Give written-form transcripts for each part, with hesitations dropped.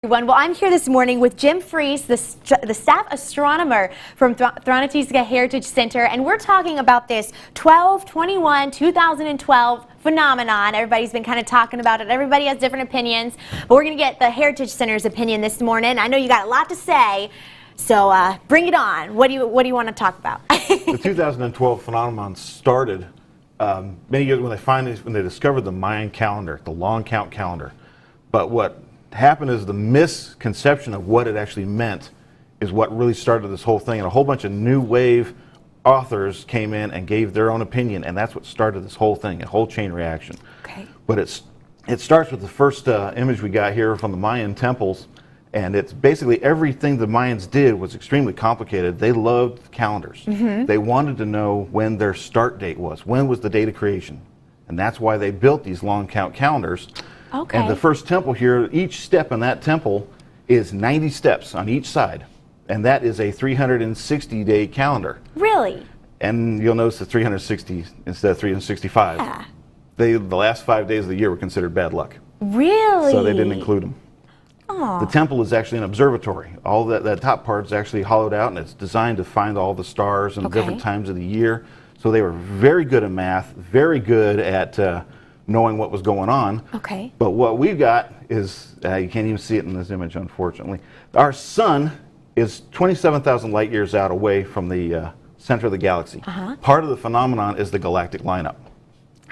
Everyone. Well, I'm here this morning with Jim Freese, the staff astronomer from Thronateeska Heritage Center, and we're talking about this 12/21/2012 phenomenon. Everybody's been kind of talking about it. Everybody has different opinions, but we're going to get the Heritage Center's opinion this morning. I know you got a lot to say, so bring it on. What do you want to talk about? The 2012 phenomenon started many years when they discovered the Mayan calendar, the long count calendar. But what happened is the misconception of what it actually meant is what really started this whole thing, and a whole bunch of new wave authors came in and gave their own opinion, and that's what started this whole thing, a whole chain reaction. Okay. But it starts with the first image we got here from the Mayan Temples, and it's basically everything the Mayans did was extremely complicated. They loved calendars. They wanted to know when their start date was, when was the date of creation, and that's why they built these long count calendars. Okay. And the first temple here, each step in that temple is 90 steps on each side. And that is a 360-day calendar. Really? And you'll notice the 360 instead of 365. Yeah. The last 5 days of the year were considered bad luck. Really? So they didn't include them. Oh. The temple is actually an observatory. All that top part is actually hollowed out, and it's designed to find all the stars and different times of the year. So they were very good at math, very good at knowing what was going on. Okay. But what we've got is, you can't even see it in this image, unfortunately. Our sun is 27,000 light years out away from the center of the galaxy. Part of the phenomenon is the Galactic Lineup.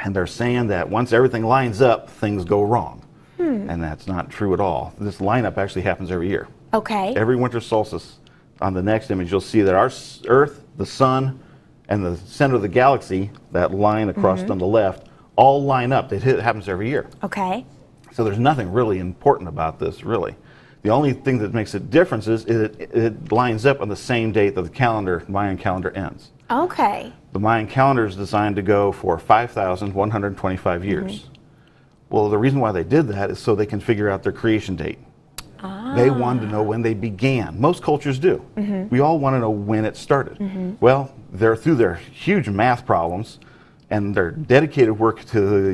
And they're saying that once everything lines up, things go wrong. And that's not true at all. This lineup actually happens every year. Okay. Every winter solstice. On the next image, you'll see that our Earth, the sun, and the center of the galaxy, that line across on the left, all line up. It happens every year. Okay. So there's nothing really important about this, really. The only thing that makes it difference is it lines up on the same date that the Mayan calendar ends. Okay. The Mayan calendar is designed to go for 5,125 years. Well, the reason why they did that is so they can figure out their creation date. They wanted to know when they began. Most cultures do. We all want to know when it started. Well, through their huge math problems and their dedicated work to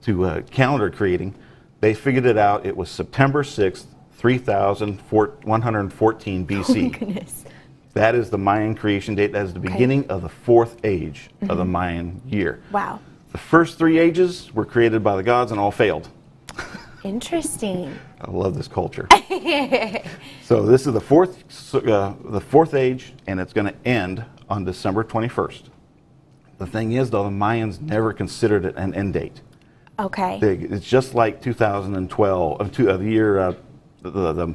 the calendar creating, they figured it out. It was September 6th, 3114 BC. Oh my goodness. That is the Mayan creation date. That is the beginning of the fourth age of the Mayan year. Wow. The first three ages were created by the gods and all failed. Interesting. I love this culture. So this is the fourth age, and it's going to end on December 21st. The thing is, though, the Mayans never considered it an end date. Okay. It's just like 2012, the year, the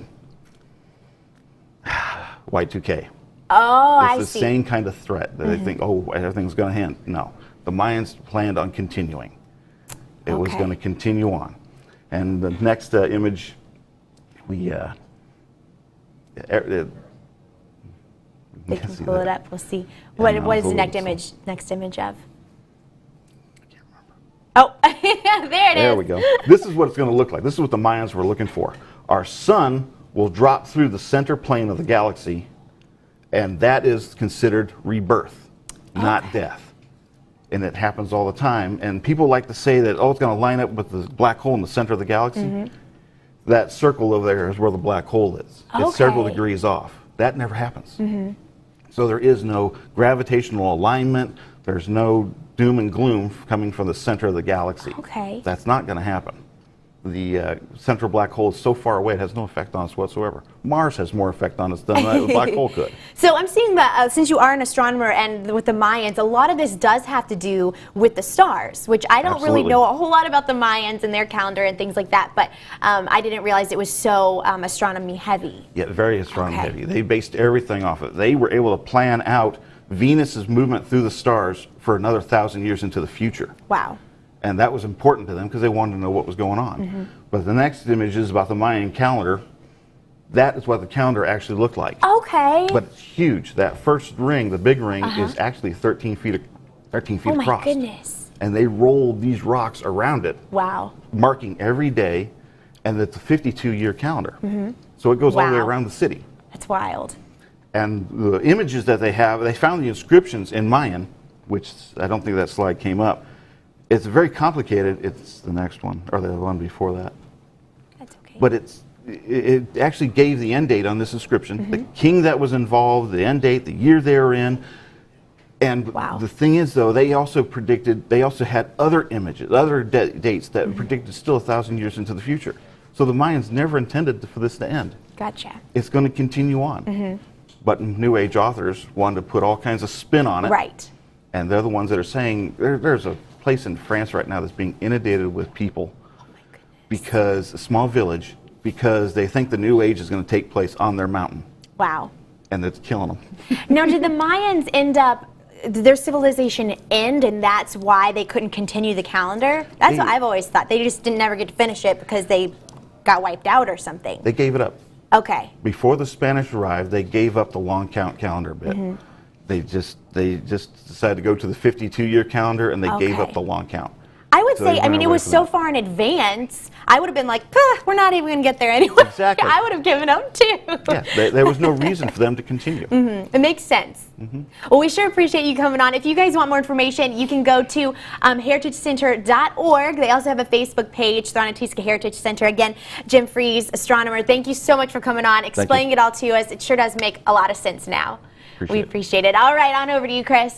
Y2K. Oh, I see. It's the same kind of threat that they think, oh, everything's going to end. No, the Mayans planned on continuing. It was going to continue on. And the next image, we can pull it up. We'll see. What is the next image? Next image of? I can't remember. Oh, there it is. There we go. This is what it's going to look like. This is what the Mayans were looking for. Our sun will drop through the center plane of the galaxy, and that is considered rebirth, not death. And it happens all the time. And people like to say that, oh, it's going to line up with the black hole in the center of the galaxy. That circle over there is where the black hole is. It's several degrees off. That never happens. So there is no gravitational alignment. There's no doom and gloom coming from the center of the galaxy. Okay. That's not going to happen. The central black hole is so far away, it has no effect on us whatsoever. Mars has more effect on us than the black hole could. So I'm seeing that since you are an astronomer and with the Mayans, a lot of this does have to do with the stars, which I don't really know a whole lot about the Mayans and their calendar and things like that, but I didn't realize it was so astronomy heavy. Yeah, very astronomy heavy. They based everything off of it. They were able to plan out Venus's movement through the stars for another 1,000 years into the future. Wow. And that was important to them because they wanted to know what was going on. But the next image is about the Mayan calendar. That is what the calendar actually looked like. Okay. But it's huge. That first ring, the big ring, is actually 13 feet across. Oh my goodness. And they rolled these rocks around it. Wow. Marking every day, and it's a 52-year calendar. So it goes all the way around the city. That's wild. And the images that they have, they found the inscriptions in Mayan, which I don't think that slide came up. It's very complicated. It's the next one, or the one before that. That's okay. But it actually gave the end date on this inscription, the king that was involved, the end date, the year they were in. And the thing is, though, they also had other images, other dates that predicted still 1,000 years into the future. So the Mayans never intended for this to end. Gotcha. It's going to continue on. But New Age authors wanted to put all kinds of spin on it. Right. And they're the ones that are saying, there's a place in France right now that's being inundated with people because a small village, because they think the New Age is going to take place on their mountain. Wow. And it's killing them. Now, did the Mayans did their civilization end, and that's why they couldn't continue the calendar? That's what I've always thought. They just didn't never get to finish it because they got wiped out or something. They gave it up. Okay. Before the Spanish arrived, they gave up the long count calendar bit. They just decided to go to the 52-year calendar, and they gave up the long count. I would say, I mean, it was so far in advance, I would have been like, we're not even going to get there anyway. Exactly. I would have given up too. Yeah, there was no reason for them to continue. It makes sense. Well, we sure appreciate you coming on. If you guys want more information, you can go to heritagecenter.org. They also have a Facebook page, Thronateeska Heritage Center. Again, Jim Fries, astronomer, thank you so much for coming on, explaining it all to us. It sure does make a lot of sense now. We appreciate it. All right, on over to you, Chris.